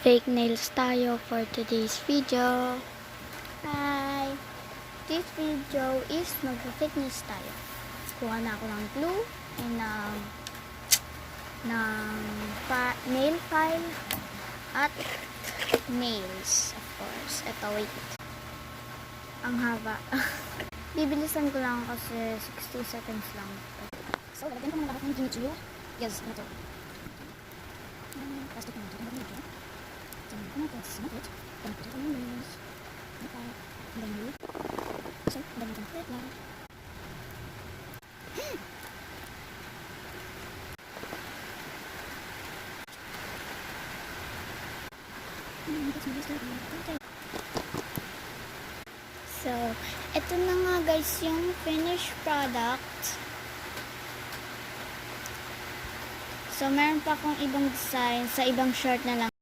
Fake nails tayo for today's video. Hi! This video is mag-fake nails tayo. Kuha na ako ng glue and ng nail file at nails, of course. Ito, wait. Ang haba. Bibilisan ko lang kasi 60 seconds lang. So, lalagyan ko muna lahat ng ginit glue. Yes, ito. Plastic na ito. So, I'm going to snap it. Then put it on your nails. Like that. And then you. So, then you can put it now. So, ito na nga guys yung finished product. So, meron pa akong ibang design sa ibang shirt na lang.